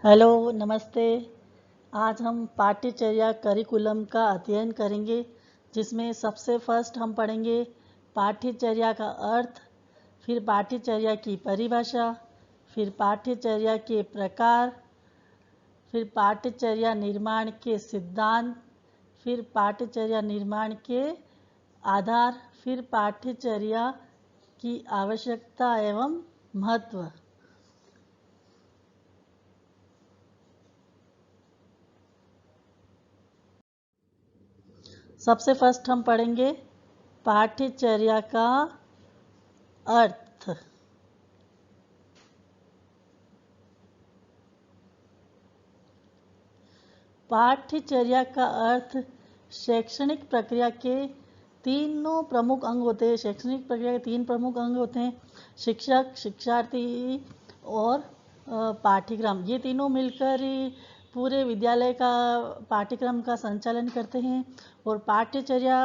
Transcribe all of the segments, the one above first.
Hello, नमस्ते। आज हम पाठ्यचर्या करिकुलम का अध्ययन करेंगे, जिसमें सबसे फर्स्ट हम पढ़ेंगे पाठ्यचर्या का अर्थ, फिर पाठ्यचर्या की परिभाषा, फिर पाठ्यचर्या के प्रकार, फिर पाठ्यचर्या निर्माण के सिद्धांत, फिर पाठ्यचर्या निर्माण के आधार, फिर पाठ्यचर्या की आवश्यकता एवं महत्व। सबसे फर्स्ट हम पढ़ेंगे पाठ्यचर्या का अर्थ। पाठ्यचर्या का अर्थ शैक्षणिक प्रक्रिया के तीनों प्रमुख अंग होते हैं। शैक्षणिक प्रक्रिया के तीन प्रमुख अंग होते हैं: शिक्षक, शिक्षार्थी और पाठ्यक्रम। ये तीनों मिलकर ही पूरे विद्यालय का पाठ्यक्रम का संचालन करते हैं। और पाठ्यचर्या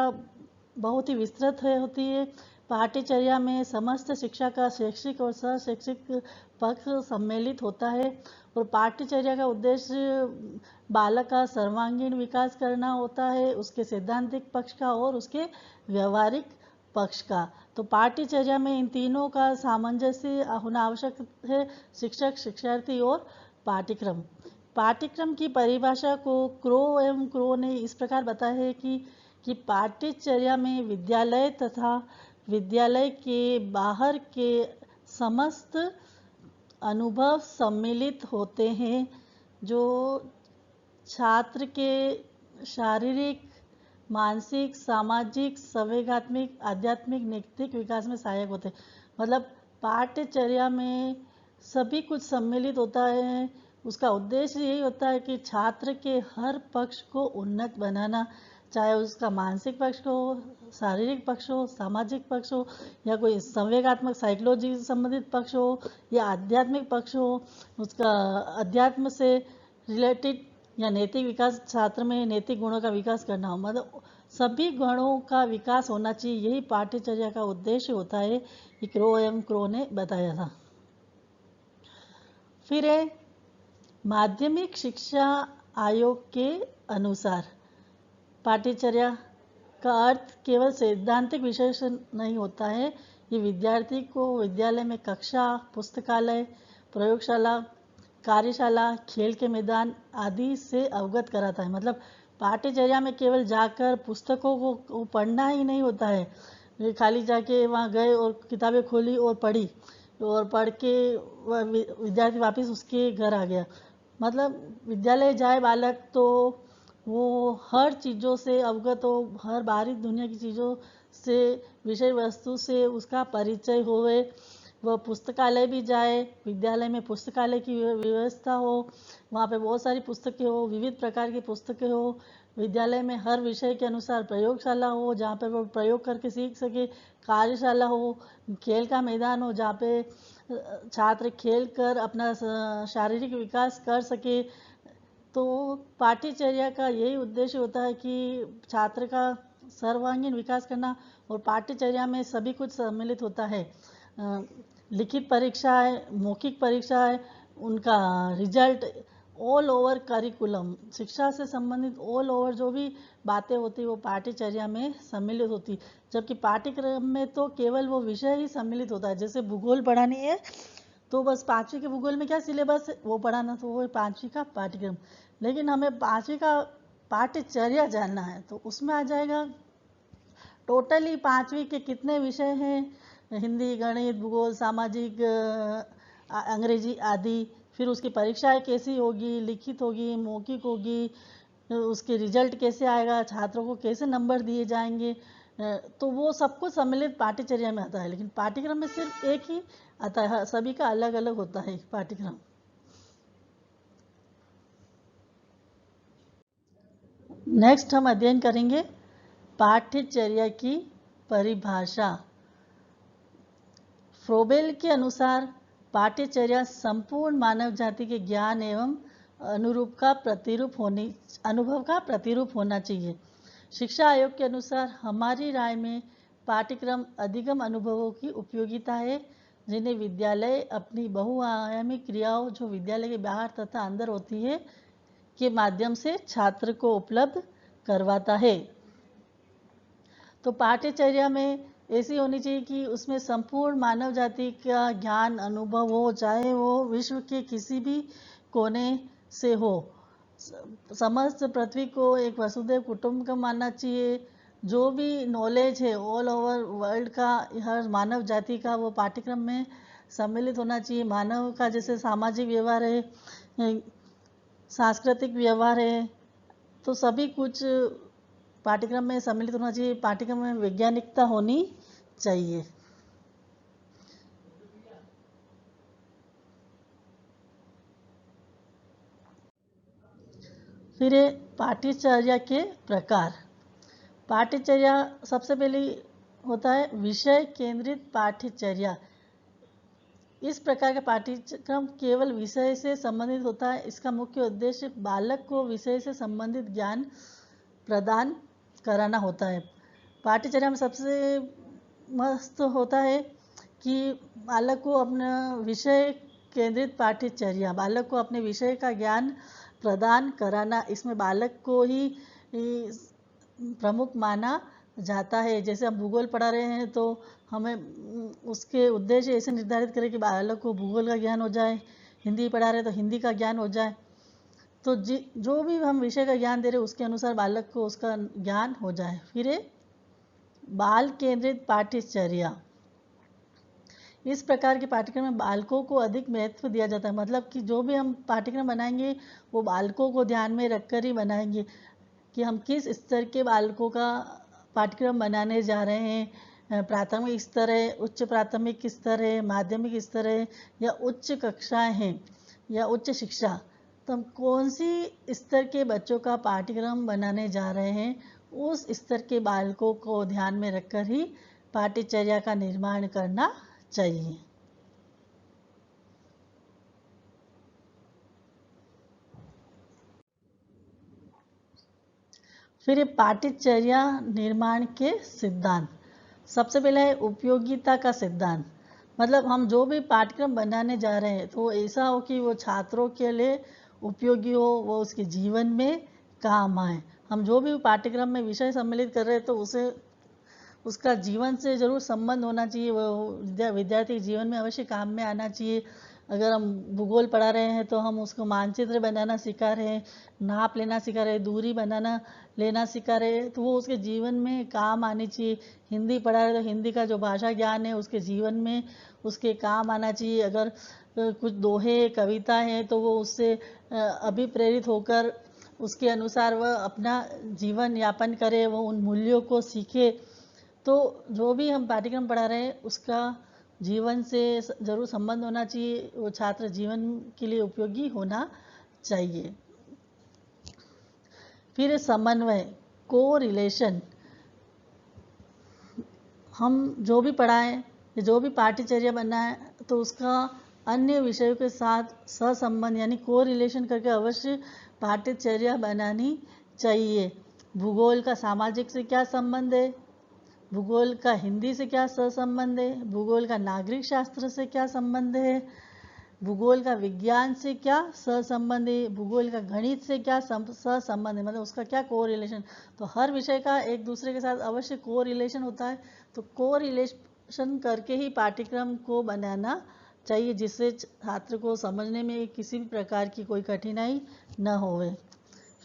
बहुत ही विस्तृत होती है। पाठ्यचर्या में समस्त शिक्षा का शैक्षिक और शैक्षिक पक्ष सम्मिलित होता है। और पाठ्यचर्या का उद्देश्य बालक का सर्वांगीण विकास करना होता है, उसके सैद्धांतिक पक्ष का और उसके व्यवहारिक पक्ष का। तो पाठ्यचर्या में इन तीनों का सामंजस्य होना आवश्यक है: शिक्षक, शिक्षार्थी और पाठ्यक्रम। पाठ्यक्रम की परिभाषा को क्रो ने इस प्रकार बताया है कि पाठ्यचर्या में विद्यालय तथा विद्यालय के बाहर के समस्त अनुभव सम्मिलित होते हैं, जो छात्र के शारीरिक, मानसिक, सामाजिक, संवेगात्मक, आध्यात्मिक, नैतिक विकास में सहायक होते हैं। मतलब पाठ्यचर्या में सभी कुछ सम्मिलित होता है। उसका उद्देश्य यही होता है कि छात्र के हर पक्ष को उन्नत बनाना, चाहे उसका मानसिक पक्ष हो, शारीरिक पक्ष हो, सामाजिक पक्ष हो, या कोई संवेगात्मक साइकोलॉजी से संबंधित पक्ष हो, या आध्यात्मिक पक्ष हो, उसका अध्यात्म से रिलेटेड या नैतिक विकास, छात्र में नैतिक गुणों का विकास करना हो। मतलब सभी गुणों का विकास होना चाहिए, यही पाठ्यचर्या का उद्देश्य होता है। कि क्रो ने बताया था। फिर है माध्यमिक शिक्षा आयोग के अनुसार पाठ्यचर्या का अर्थ केवल सैद्धांतिक विषय से नहीं होता है। ये विद्यार्थी को विद्यालय में कक्षा, पुस्तकालय, प्रयोगशाला, कार्यशाला, खेल के मैदान आदि से अवगत कराता है। मतलब पाठ्यचर्या में केवल जाकर पुस्तकों को पढ़ना ही नहीं होता है। खाली जाके वहाँ गए और किताबें खोली और पढ़ी और पढ़ के विद्यार्थी वापस उसके घर आ गया। मतलब विद्यालय जाए बालक तो वो हर चीज़ों से अवगत हो, हर बाहरी दुनिया की चीज़ों से, विषय वस्तु से उसका परिचय होवे। वह पुस्तकालय भी जाए, विद्यालय में पुस्तकालय की व्यवस्था हो, वहाँ पे बहुत सारी पुस्तकें हो, विविध प्रकार की पुस्तकें हो। विद्यालय में हर विषय के अनुसार प्रयोगशाला हो, जहाँ पे वो प्रयोग करके सीख सके, कार्यशाला हो, खेल का मैदान हो, जहाँ पे छात्र खेल कर अपना शारीरिक विकास कर सके। तो पाठ्यचर्या का यही उद्देश्य होता है कि छात्र का सर्वांगीण विकास करना। और पाठ्यचर्या में सभी कुछ सम्मिलित होता है: लिखित परीक्षा है, मौखिक परीक्षा है, उनका रिजल्ट, ऑल ओवर करिकुलम, शिक्षा से संबंधित ऑल ओवर जो भी बातें होती वो पाठ्यचर्या में सम्मिलित होती। जबकि पाठ्यक्रम में तो केवल वो विषय ही सम्मिलित होता है। जैसे भूगोल पढ़ानी है तो बस पाँचवीं के भूगोल में क्या सिलेबस है वो पढ़ाना, तो वो पाँचवीं का पाठ्यक्रम। लेकिन हमें पाँचवीं का पाठ्यचर्या जानना है तो उसमें आ जाएगा टोटली पाँचवीं के कितने विषय हैं: हिंदी, गणित, भूगोल, सामाजिक, अंग्रेजी आदि। फिर उसकी परीक्षाएं कैसी होगी, लिखित होगी, मौखिक होगी, उसके रिजल्ट कैसे आएगा, छात्रों को कैसे नंबर दिए जाएंगे। तो वो सब कुछ सम्मिलित पाठ्यचर्या में आता है। लेकिन पाठ्यक्रम में सिर्फ एक ही आता है, सभी का अलग अलग होता है पाठ्यक्रम। नेक्स्ट हम अध्ययन करेंगे पाठ्यचर्या की परिभाषा। फ्रोबेल के अनुसार पाठ्यचर्या संपूर्ण मानव जाति के ज्ञान एवं अनुभव का प्रतिरूप होना चाहिए। शिक्षा आयोग के अनुसार हमारी राय में पाठ्यक्रम अधिगम अनुभवों की उपयोगिता है जिन्हें विद्यालय अपनी बहुआयामी क्रियाओं जो विद्यालय के बाहर तथा अंदर होती है के माध्यम से छात्र को उपलब्ध करवाता है। तो पाठ्यचर्या में ऐसी होनी चाहिए कि उसमें संपूर्ण मानव जाति का ज्ञान अनुभव हो, चाहे वो विश्व के किसी भी कोने से हो। समस्त पृथ्वी को एक वसुधैव कुटुंबकम मानना चाहिए। जो भी नॉलेज है ऑल ओवर वर्ल्ड का, हर मानव जाति का, वो पाठ्यक्रम में सम्मिलित होना चाहिए। मानव का जैसे सामाजिक व्यवहार है, सांस्कृतिक व्यवहार है, तो सभी कुछ पाठ्यक्रम में सम्मिलित होना चाहिए। पाठ्यक्रम में वैज्ञानिकता होनी चाहिए। फिर पाठ्यचर्या के प्रकार। पाठ्यचर्या सबसे पहले होता है विषय केंद्रित पाठ्यचर्या। इस प्रकार का पाठ्यक्रम केवल विषय से संबंधित होता है। इसका मुख्य उद्देश्य बालक को विषय से संबंधित ज्ञान प्रदान कराना होता है। पाठ्यचर्या में सबसे मस्त होता है कि बालक को अपना विषय केंद्रित पाठ्यचर्या, बालक को अपने विषय का ज्ञान प्रदान कराना, इसमें बालक को ही प्रमुख माना जाता है। जैसे हम भूगोल पढ़ा रहे हैं तो हमें उसके उद्देश्य ऐसे निर्धारित करें कि बालक को भूगोल का ज्ञान हो जाए, हिंदी पढ़ा रहे हैं तो हिंदी का ज्ञान हो जाए। तो जो भी हम विषय का ज्ञान दे रहे हैं उसके अनुसार बालक को उसका ज्ञान हो जाए। फिर बाल केंद्रित पाठ्यचर्या। इस प्रकार के पाठ्यक्रम में बालकों को अधिक महत्व दिया जाता है। मतलब कि जो भी हम पाठ्यक्रम बनाएंगे वो बालकों को ध्यान में रखकर ही बनाएंगे कि हम किस स्तर के बालकों का पाठ्यक्रम बनाने जा रहे हैं। प्राथमिक स्तर है, उच्च प्राथमिक स्तर है, माध्यमिक स्तर है, या उच्च कक्षाएं हैं, या उच्च शिक्षा। तो हम कौन सी स्तर के बच्चों का पाठ्यक्रम बनाने जा रहे हैं, उस स्तर के बालकों को ध्यान में रखकर ही पाठ्यचर्या का निर्माण करना चाहिए। फिर पाठ्यचर्या निर्माण के सिद्धांत। सबसे पहले है उपयोगिता का सिद्धांत। मतलब हम जो भी पाठ्यक्रम बनाने जा रहे हैं तो ऐसा हो कि वो छात्रों के लिए उपयोगी हो, वो उसके जीवन में काम आए। हम जो भी पाठ्यक्रम में विषय सम्मिलित कर रहे हैं तो उसे उसका जीवन से ज़रूर संबंध होना चाहिए, वो विद्यार्थी के जीवन में अवश्य काम में आना चाहिए। अगर हम भूगोल पढ़ा रहे हैं तो हम उसको मानचित्र बनाना सिखा रहे हैं, नाप लेना सिखा रहे हैं, दूरी बनाना लेना सिखा रहे हैं, तो वो उसके जीवन में काम आनी चाहिए। हिंदी पढ़ा रहे हैं तो हिंदी का जो भाषा ज्ञान है उसके जीवन में उसके काम आना चाहिए। अगर कुछ दोहे कविता हैं तो वो उससे अभिप्रेरित होकर उसके अनुसार वह अपना जीवन यापन करे, वो उन मूल्यों को सीखे। तो जो भी हम पाठ्यक्रम पढ़ा रहे हैं उसका जीवन से ज़रूर संबंध होना चाहिए, वो छात्र जीवन के लिए उपयोगी होना चाहिए। फिर समन्वय, को रिलेशन। हम जो भी पढ़ाएं, जो भी पाठ्यचर्या बनाएं तो उसका अन्य विषयों के साथ सहसंबंध यानी को रिलेशन करके अवश्य पाठ्यचर्या बनानी चाहिए। भूगोल का सामाजिक से क्या संबंध है, भूगोल का हिंदी से क्या सहसंबंध है, भूगोल का नागरिक शास्त्र से क्या संबंध है, भूगोल का विज्ञान से क्या सहसंबंध है, भूगोल का गणित से क्या सहसंबंध है, मतलब उसका क्या को रिलेशन। तो हर विषय का एक दूसरे के साथ अवश्य को रिलेशन होता है। तो को रिलेशन करके ही पाठ्यक्रम को बनाना चाहिए जिससे छात्र को समझने में किसी भी प्रकार की कोई कठिनाई न होवे।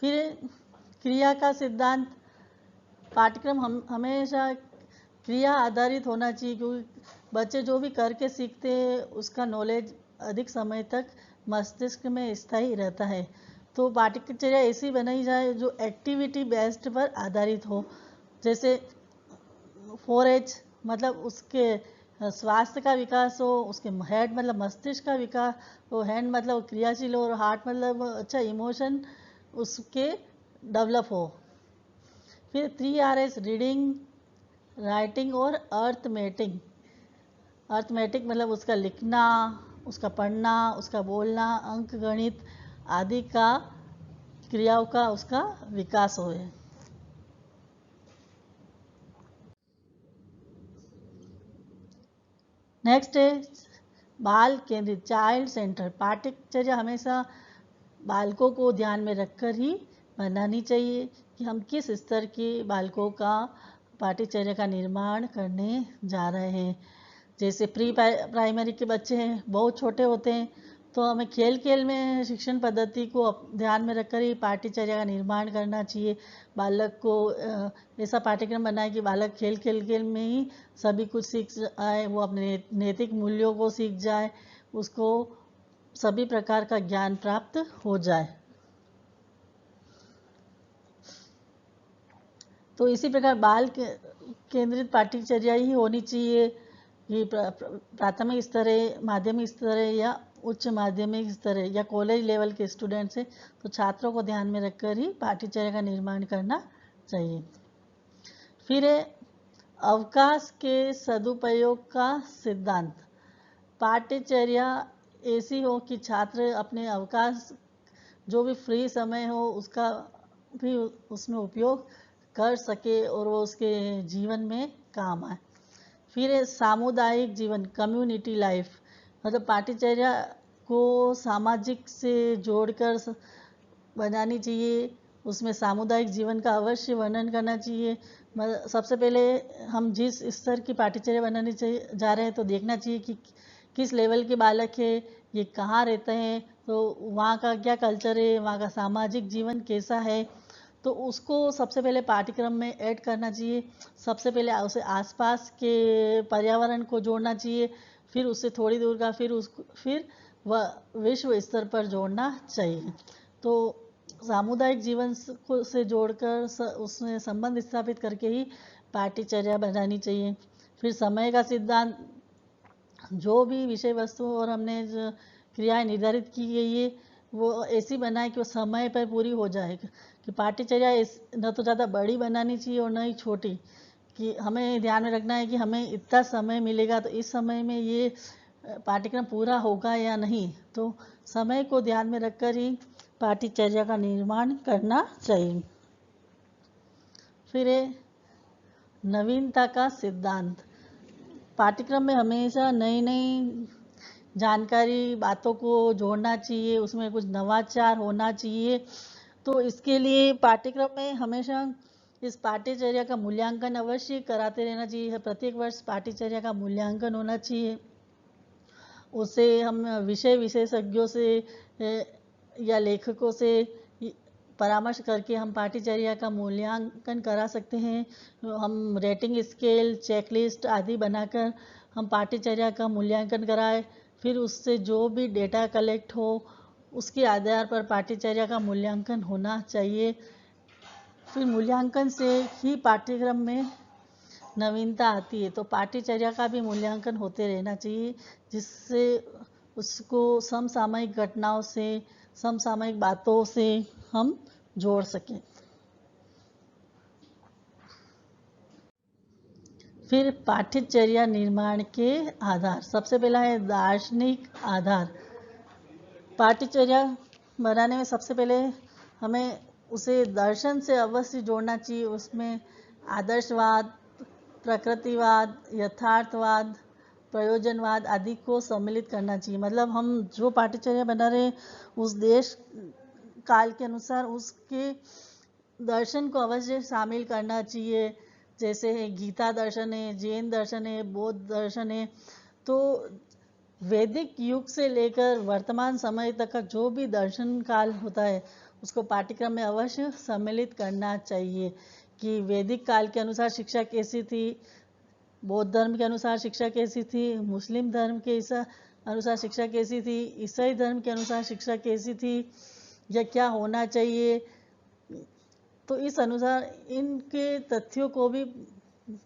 फिर क्रिया का सिद्धांत। पाठ्यक्रम हम हमेशा क्रिया आधारित होना चाहिए, क्योंकि बच्चे जो भी करके सीखते हैं उसका नॉलेज अधिक समय तक मस्तिष्क में स्थायी रहता है। तो पाठ्यचर्या ऐसी बनाई जाए जो एक्टिविटी बेस्ड पर आधारित हो। जैसे 4H मतलब उसके स्वास्थ्य का विकास हो, उसके हेड मतलब मस्तिष्क का विकास हो, हैंड मतलब क्रियाशील हो, और हार्ट मतलब अच्छा इमोशन उसके डेवलप हो। फिर 3Rs रीडिंग, राइटिंग और अर्थमेटिक। अर्थमेटिक मतलब उसका लिखना, उसका पढ़ना, उसका बोलना, अंक गणित आदि का क्रियाओं का उसका विकास हो। नेक्स्ट है बाल केंद्रित चाइल्ड सेंटर पाठ्यचर्या हमेशा बालकों को ध्यान में रखकर ही बनानी चाहिए कि हम किस स्तर के बालकों का पाठ्यचर्या का निर्माण करने जा रहे हैं। जैसे प्री प्राइमरी के बच्चे हैं, बहुत छोटे होते हैं, तो हमें खेल खेल में शिक्षण पद्धति को ध्यान में रखकर ही पाठ्यचर्या का निर्माण करना चाहिए। बालक को ऐसा पाठ्यक्रम बनाए कि बालक खेल खेल में ही सभी कुछ सीख जाए, वो अपने नैतिक मूल्यों को सीख जाए, उसको सभी प्रकार का ज्ञान प्राप्त हो जाए। तो इसी प्रकार बाल केंद्रित पाठ्यचर्या ही होनी चाहिए। ये प्राथमिक स्तर है, माध्यमिक स्तर है या उच्च माध्यमिक स्तर है या कॉलेज लेवल के स्टूडेंट्स हैं, तो छात्रों को ध्यान में रखकर ही पाठ्यचर्या का निर्माण करना चाहिए। फिर है अवकाश के सदुपयोग का सिद्धांत। पाठ्यचर्या ऐसी हो कि छात्र अपने अवकाश जो भी फ्री समय हो उसका भी उसमें उपयोग कर सके और वो उसके जीवन में काम आए। फिर है सामुदायिक जीवन कम्युनिटी लाइफ, मतलब पाठ्यचर्या को सामाजिक से जोड़कर बनानी चाहिए, उसमें सामुदायिक जीवन का अवश्य वर्णन करना चाहिए। सबसे पहले हम जिस स्तर की पाठ्यचर्या बनानी चाहिए जा रहे हैं तो देखना चाहिए कि किस लेवल के बालक है, ये कहाँ रहते हैं, तो वहाँ का क्या कल्चर है, वहाँ का सामाजिक जीवन कैसा है, तो उसको सबसे पहले पाठ्यक्रम में ऐड करना चाहिए। सबसे पहले उसे आसपास के पर्यावरण को जोड़ना चाहिए, फिर उससे थोड़ी दूर का, फिर वह विश्व स्तर पर जोड़ना चाहिए। तो सामुदायिक जीवन से जोड़कर उसमें संबंध स्थापित करके ही पाठ्यचर्या बनानी चाहिए। फिर समय का सिद्धांत, जो भी विषय वस्तु और हमने जो क्रियाएं निर्धारित की गई है वो ऐसी बनाए कि वो समय पर पूरी हो जाए। कि पाठ्यचर्या न तो ज़्यादा बड़ी बनानी चाहिए और न ही छोटी, कि हमें ध्यान में रखना है कि हमें इतना समय मिलेगा तो इस समय में ये पाठ्यक्रम पूरा होगा या नहीं, तो समय को ध्यान में रखकर ही पाठ्यचर्या का निर्माण करना चाहिए। फिर नवीनता का सिद्धांत, पाठ्यक्रम में हमेशा नई नई जानकारी बातों को जोड़ना चाहिए, उसमें कुछ नवाचार होना चाहिए। तो इसके लिए पाठ्यक्रम में हमेशा इस पाठ्यचर्या का मूल्यांकन अवश्य कराते रहना चाहिए। प्रत्येक वर्ष पाठ्यचर्या का मूल्यांकन होना चाहिए, उसे हम विषय विशेषज्ञों से या लेखकों से परामर्श करके हम पाठ्यचर्या का मूल्यांकन करा सकते हैं। हम रेटिंग स्केल, चेकलिस्ट आदि बनाकर हम पाठ्यचर्या का मूल्यांकन कराएं, फिर उससे जो भी डेटा कलेक्ट हो उसके आधार पर पाठ्यचर्या का मूल्यांकन होना चाहिए। फिर मूल्यांकन से ही पाठ्यक्रम में नवीनता आती है, तो पाठ्यचर्या का भी मूल्यांकन होते रहना चाहिए, जिससे उसको समसामयिक घटनाओं से, समसामयिक बातों से हम जोड़ सकें। फिर पाठ्यचर्या निर्माण के आधार, सबसे पहला है दार्शनिक आधार। पाठ्यचर्या बनाने में सबसे पहले हमें उसे दर्शन से अवश्य जोड़ना चाहिए। उसमें आदर्शवाद, प्रकृतिवाद, यथार्थवाद, प्रयोजनवाद आदि को सम्मिलित करना चाहिए। मतलब हम जो पाठ्यचर्या बना रहे हैं उस देश काल के अनुसार उसके दर्शन को अवश्य शामिल करना चाहिए। जैसे है गीता दर्शन है, जैन दर्शन है, बौद्ध दर्शन है, तो वैदिक युग से लेकर वर्तमान समय तक का जो भी दर्शन काल होता है उसको पाठ्यक्रम में अवश्य सम्मिलित करना चाहिए। कि वैदिक काल के अनुसार शिक्षा कैसी थी, बौद्ध धर्म के अनुसार शिक्षा कैसी थी, मुस्लिम धर्म के अनुसार शिक्षा कैसी थी, ईसाई धर्म के अनुसार शिक्षा कैसी थी या क्या होना चाहिए। तो इस अनुसार इनके तथ्यों को भी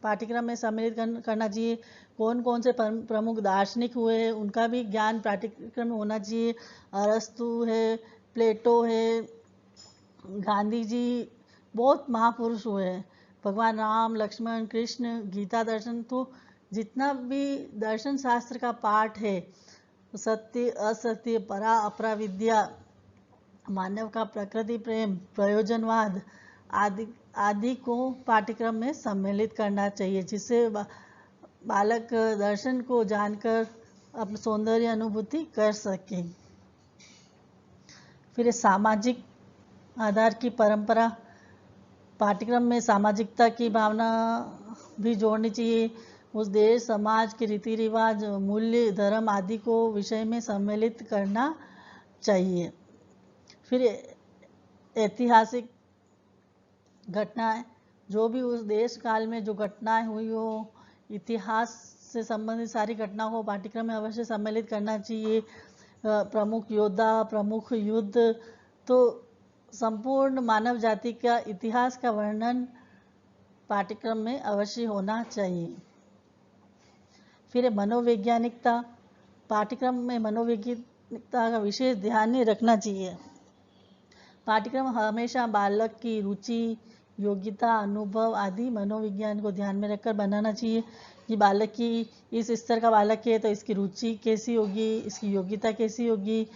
पाठ्यक्रम में सम्मिलित करना चाहिए। कौन कौन से प्रमुख दार्शनिक हुए हैं उनका भी ज्ञान पाठ्यक्रम में होना चाहिए। अरस्तु है, प्लेटो है, गांधी जी, बहुत महापुरुष हुए हैं, भगवान राम, लक्ष्मण, कृष्ण, गीता दर्शन, तो जितना भी दर्शन शास्त्र का पाठ है, सत्य असत्य, परा अपरा विद्या, मानव का प्रकृति प्रेम, प्रयोजनवाद आदि को पाठ्यक्रम में सम्मिलित करना चाहिए, जिससे बालक दर्शन को जानकर अपनी सौंदर्य अनुभूति कर सके। फिर सामाजिक आधार की परंपरा, पाठ्यक्रम में सामाजिकता की भावना भी जोड़नी चाहिए। उस देश समाज के रीति रिवाज, मूल्य, धर्म आदि को विषय में सम्मिलित करना चाहिए। फिर ऐतिहासिक घटनाएं, जो भी उस देश काल में जो घटनाएं हुई हो, इतिहास से संबंधित सारी घटनाओं को पाठ्यक्रम में अवश्य सम्मिलित करना चाहिए। प्रमुख योद्धा, प्रमुख युद्ध, तो संपूर्ण मानव जाति का इतिहास का वर्णन पाठ्यक्रम में अवश्य होना चाहिए। फिर मनोवैज्ञानिकता, पाठ्यक्रम में मनोवैज्ञानिकता का विशेष ध्यान रखना चाहिए। पाठ्यक्रम हमेशा बालक की रुचि, योग्यता, अनुभव आदि मनोविज्ञान को ध्यान में रखकर बनाना चाहिए कि बालक की इस स्तर का बालक है तो इसकी रुचि कैसी होगी, इसकी योग्यता कैसी होगी,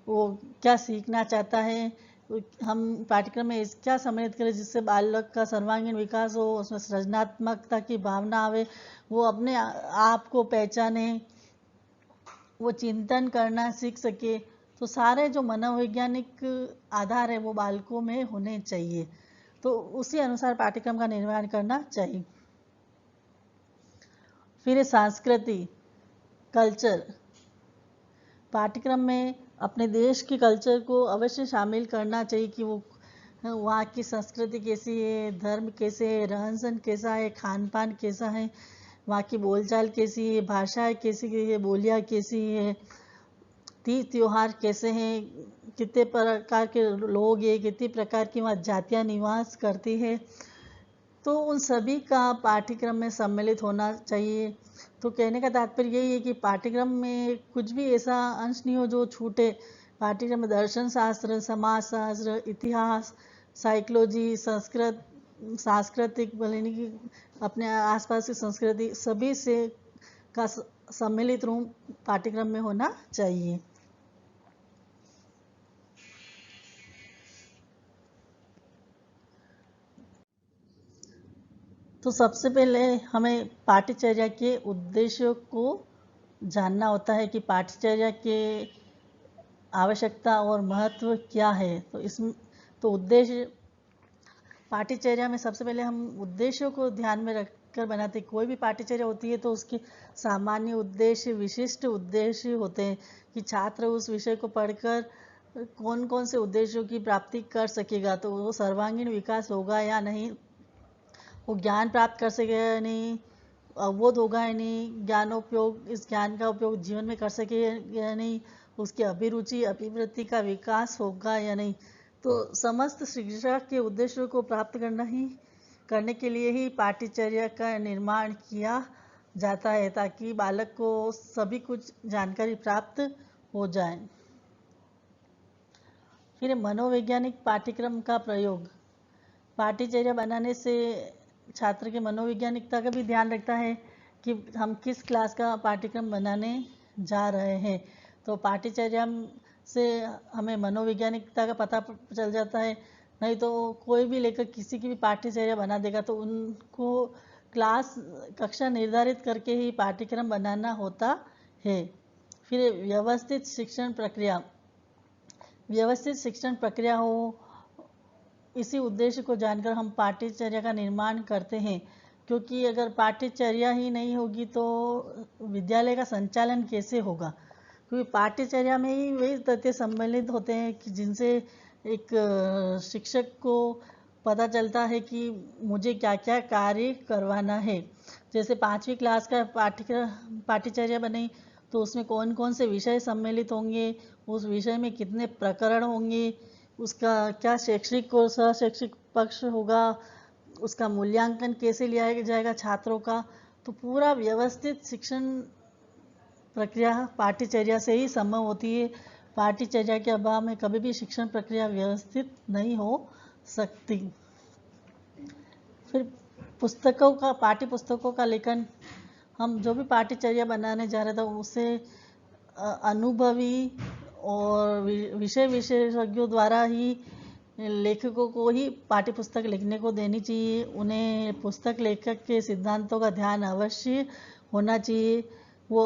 वो क्या सीखना चाहता है। हम पाठ्यक्रम में क्या सम्मिलित करें जिससे बालक का सर्वांगीण विकास हो, उसमें सृजनात्मकता की भावना आवे, वो अपने आप को पहचाने, वो चिंतन करना सीख सके। तो सारे जो मनोवैज्ञानिक आधार है वो बालकों में होने चाहिए, तो उसी अनुसार पाठ्यक्रम का निर्माण करना चाहिए। फिर संस्कृति, कल्चर, पाठ्यक्रम में अपने देश के कल्चर को अवश्य शामिल करना चाहिए कि वो वहाँ की संस्कृति कैसी है, धर्म कैसे है, रहन सहन कैसा है, खान पान कैसा है, वहाँ की बोलचाल कैसी है, भाषा कैसी है, बोलियाँ कैसी है, तीज त्योहार कैसे हैं, कितने प्रकार के लोग हैं, कितनी प्रकार की वहाँ जातियाँ निवास करती है, तो उन सभी का पाठ्यक्रम में सम्मिलित होना चाहिए। तो कहने का तात्पर्य यही है कि पाठ्यक्रम में कुछ भी ऐसा अंश नहीं हो जो छूटे। पाठ्यक्रम में दर्शन शास्त्र, समाज शास्त्र, इतिहास, साइकोलॉजी, सांस्कृतिक की अपने आसपास की संस्कृति, सभी से का सम्मिलित रूप पाठ्यक्रम में होना चाहिए। तो सबसे पहले हमें पाठ्यचर्या के उद्देश्यों को जानना होता है कि पाठ्यचर्या के आवश्यकता और महत्व क्या है। तो इसमें तो उद्देश्य, पाठ्यचर्या में सबसे पहले हम उद्देश्यों को ध्यान में रखकर बनाते हैं। कोई भी पाठ्यचर्या होती है तो उसके सामान्य उद्देश्य, विशिष्ट उद्देश्य होते हैं कि छात्र उस विषय को पढ़कर कौन कौन से उद्देश्यों की प्राप्ति कर सकेगा, तो वो सर्वांगीण विकास होगा या नहीं, वो ज्ञान प्राप्त कर सकेगा या नहीं, अवबोध होगा या नहीं, ज्ञानोपयोग, इस ज्ञान का उपयोग जीवन में कर सकेगा या नहीं, उसकी अभिरुचि, अभिवृत्ति का विकास होगा या नहीं। तो समस्त शिक्षा के उद्देश्यों को प्राप्त करने के लिए ही पाठ्यचर्या का निर्माण किया जाता है, ताकि बालक को सभी कुछ जानकारी प्राप्त हो जाए। फिर मनोवैज्ञानिक पाठ्यक्रम का प्रयोग, पाठ्यचर्या बनाने से छात्र के मनोवैज्ञानिकता का भी ध्यान रखता है कि हम किस क्लास का पाठ्यक्रम बनाने जा रहे हैं। तो पाठ्यचर्या से हमें मनोवैज्ञानिकता का पता चल जाता है। नहीं तो कोई भी लेकर किसी की भी पाठ्यचर्या बना देगा तो उनको क्लास कक्षा निर्धारित करके ही पाठ्यक्रम बनाना होता है। फिर व्यवस्थित शिक्षण प्रक्रिया, व्यवस्थित शिक्षण प्रक्रिया हो, इसी उद्देश्य को जानकर हम पाठ्यचर्या का निर्माण करते हैं। क्योंकि अगर पाठ्यचर्या ही नहीं होगी तो विद्यालय का संचालन कैसे होगा, क्योंकि पाठ्यचर्या में ही वही तथ्य सम्मिलित होते हैं कि जिनसे एक शिक्षक को पता चलता है कि मुझे क्या क्या कार्य करवाना है। जैसे 5वीं क्लास का पाठ्यचर्या बने तो उसमें कौन कौन से विषय सम्मिलित होंगे, उस विषय में कितने प्रकरण होंगे, उसका क्या शैक्षिक और शैक्षिक पक्ष होगा, उसका मूल्यांकन कैसे लिया जाएगा छात्रों का। तो पूरा व्यवस्थित शिक्षण प्रक्रिया पाठ्यचर्या से ही संभव होती है। पाठ्यचर्या के अभाव में कभी भी शिक्षण प्रक्रिया व्यवस्थित नहीं हो सकती। फिर पाठ्य पुस्तकों का लेखन, हम जो भी पाठ्यचर्या बनाने जा रहे थे उसे अनुभवी और विषय विशेषज्ञों द्वारा ही लेखकों को ही पाठ्य पुस्तक लिखने को देनी चाहिए। उन्हें पुस्तक लेखक के सिद्धांतों का ध्यान अवश्य होना चाहिए। वो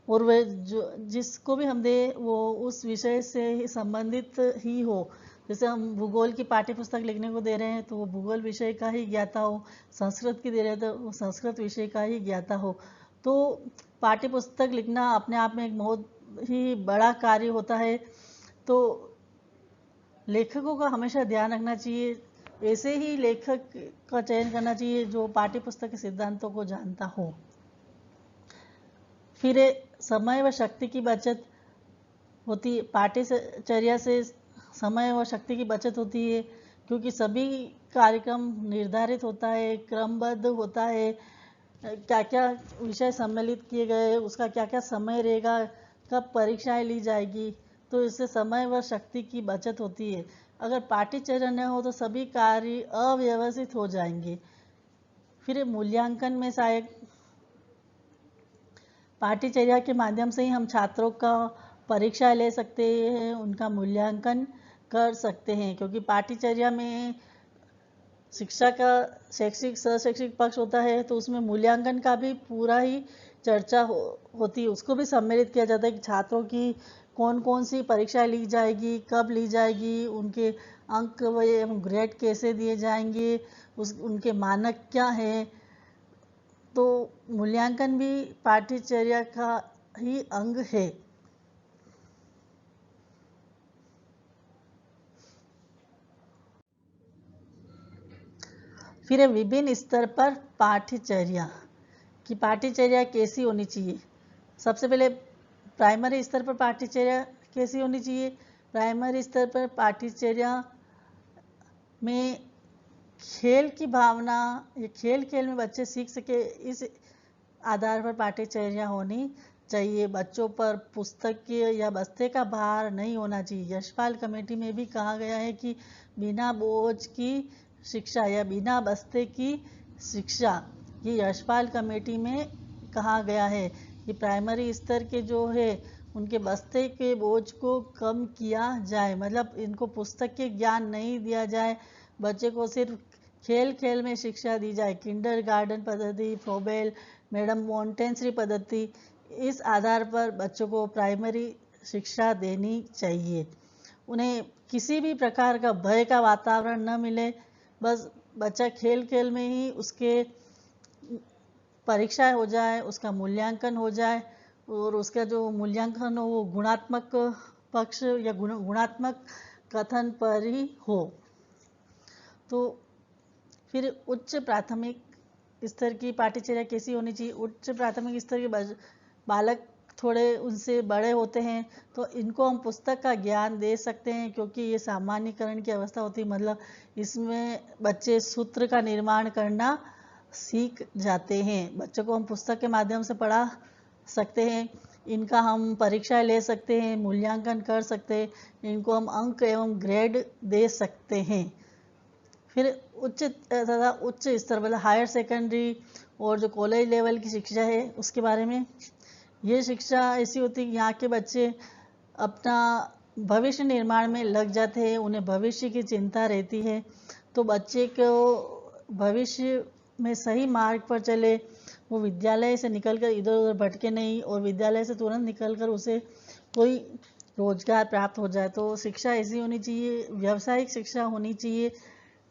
और वह जो जिसको भी हम दे वो उस विषय से ही संबंधित ही हो। जैसे हम भूगोल की पाठ्य पुस्तक लिखने को दे रहे हैं तो वो भूगोल विषय का ही ज्ञाता हो, संस्कृत की दे रहे हैं तो वो संस्कृत विषय का ही ज्ञाता हो। तो पाठ्य पुस्तक लिखना अपने आप में एक बहुत ही बड़ा कार्य होता है। तो लेखकों का हमेशा ध्यान रखना चाहिए, ऐसे ही लेखक का चयन करना चाहिए जो पाठ्य पुस्तक के सिद्धांतों को जानता हो। फिर समय व शक्ति की बचत होती है। पाठ्यचर्या से समय व शक्ति की बचत होती है, क्योंकि सभी कार्यक्रम निर्धारित होता है, क्रमबद्ध होता है, क्या क्या विषय सम्मिलित किए गए, उसका क्या क्या समय रहेगा, कब परीक्षाएं ली जाएगी। तो इससे समय व शक्ति की बचत होती है। अगर पाठ्यचर्या न हो तो सभी कार्य अव्यवस्थित हो जाएंगे। फिर मूल्यांकन में सहायक, पाठ्यचर्या के माध्यम से ही हम छात्रों का परीक्षा ले सकते हैं, उनका मूल्यांकन कर सकते हैं, क्योंकि पाठ्यचर्या में शिक्षा का शैक्षिक शैक्षिक पक्ष होता है तो उसमें मूल्यांकन का भी पूरा ही चर्चा होती है। उसको भी सम्मिलित किया जाता है कि छात्रों की कौन कौन सी परीक्षा ली जाएगी, कब ली जाएगी, उनके अंक व ग्रेड कैसे दिए जाएंगे, उनके मानक क्या हैं। तो मूल्यांकन भी पाठ्यचर्या का ही अंग है। फिर विभिन्न स्तर पर पाठ्यचर्या कि पाठ्यचर्या कैसी होनी चाहिए। सबसे पहले प्राइमरी स्तर पर पाठ्यचर्या कैसी होनी चाहिए। प्राइमरी स्तर पर पाठ्यचर्या में खेल की भावना, ये खेल खेल में बच्चे सीख सके, इस आधार पर पाठ्यचर्या होनी चाहिए। बच्चों पर पुस्तकीय या बस्ते का भार नहीं होना चाहिए। यशपाल कमेटी में भी कहा गया है कि बिना बोझ की शिक्षा या बिना बस्ते की शिक्षा, ये यशपाल कमेटी में कहा गया है कि प्राइमरी स्तर के जो है उनके बस्ते के बोझ को कम किया जाए, मतलब इनको पुस्तक के ज्ञान नहीं दिया जाए, बच्चे को सिर्फ खेल खेल में शिक्षा दी जाए। किंडर गार्डन पद्धति, फ्रोबेल, मैडम मोंटेसरी पद्धति, इस आधार पर बच्चों को प्राइमरी शिक्षा देनी चाहिए। उन्हें किसी भी प्रकार का भय का वातावरण न मिले, बस बच्चा खेल खेल में ही उसके परीक्षा हो जाए, उसका मूल्यांकन हो जाए, और उसका जो मूल्यांकन हो वो गुणात्मक पक्ष या गुणात्मक कथन पर ही हो। तो फिर उच्च प्राथमिक स्तर की पाठ्यचर्या कैसी होनी चाहिए। उच्च प्राथमिक स्तर के बालक थोड़े उनसे बड़े होते हैं तो इनको हम पुस्तक का ज्ञान दे सकते हैं, क्योंकि ये सामान्यकरण की अवस्था होती है, मतलब इसमें बच्चे सूत्र का निर्माण करना सीख जाते हैं। बच्चों को हम पुस्तक के माध्यम से पढ़ा सकते हैं, इनका हम परीक्षा ले सकते हैं, मूल्यांकन कर सकते हैं, इनको हम अंक एवं ग्रेड दे सकते हैं। फिर उच्च तथा उच्च स्तर मतलब हायर सेकेंडरी और जो कॉलेज लेवल की शिक्षा है उसके बारे में, ये शिक्षा ऐसी होती है कि यहाँ के बच्चे अपना भविष्य निर्माण में लग जाते हैं, उन्हें भविष्य की चिंता रहती है। तो बच्चे को भविष्य में सही मार्ग पर चले, वो विद्यालय से निकलकर इधर उधर भटके नहीं, और विद्यालय से तुरंत निकलकर उसे कोई रोजगार प्राप्त हो जाए। तो शिक्षा ऐसी होनी चाहिए, व्यावसायिक शिक्षा होनी चाहिए।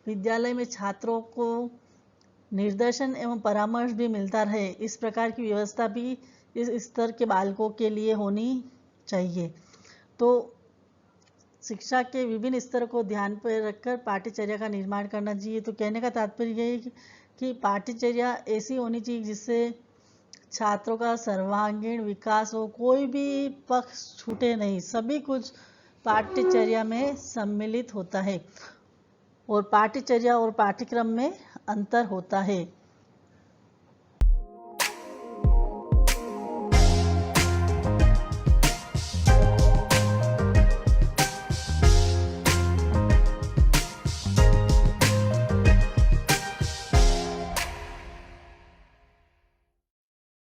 विद्यालय में छात्रों को निर्देशन एवं परामर्श भी मिलता रहे, इस प्रकार की व्यवस्था भी इस स्तर के बालकों के लिए होनी चाहिए। तो शिक्षा के विभिन्न स्तर को ध्यान पर रखकर पाठ्यचर्या का निर्माण करना चाहिए। तो कहने का तात्पर्य यह है कि पाठ्यचर्या ऐसी होनी चाहिए जिससे छात्रों का सर्वांगीण विकास हो, कोई भी पक्ष छूटे नहीं, सभी कुछ पाठ्यचर्या में सम्मिलित होता है, और पाठ्यचर्या और पाठ्यक्रम में अंतर होता है।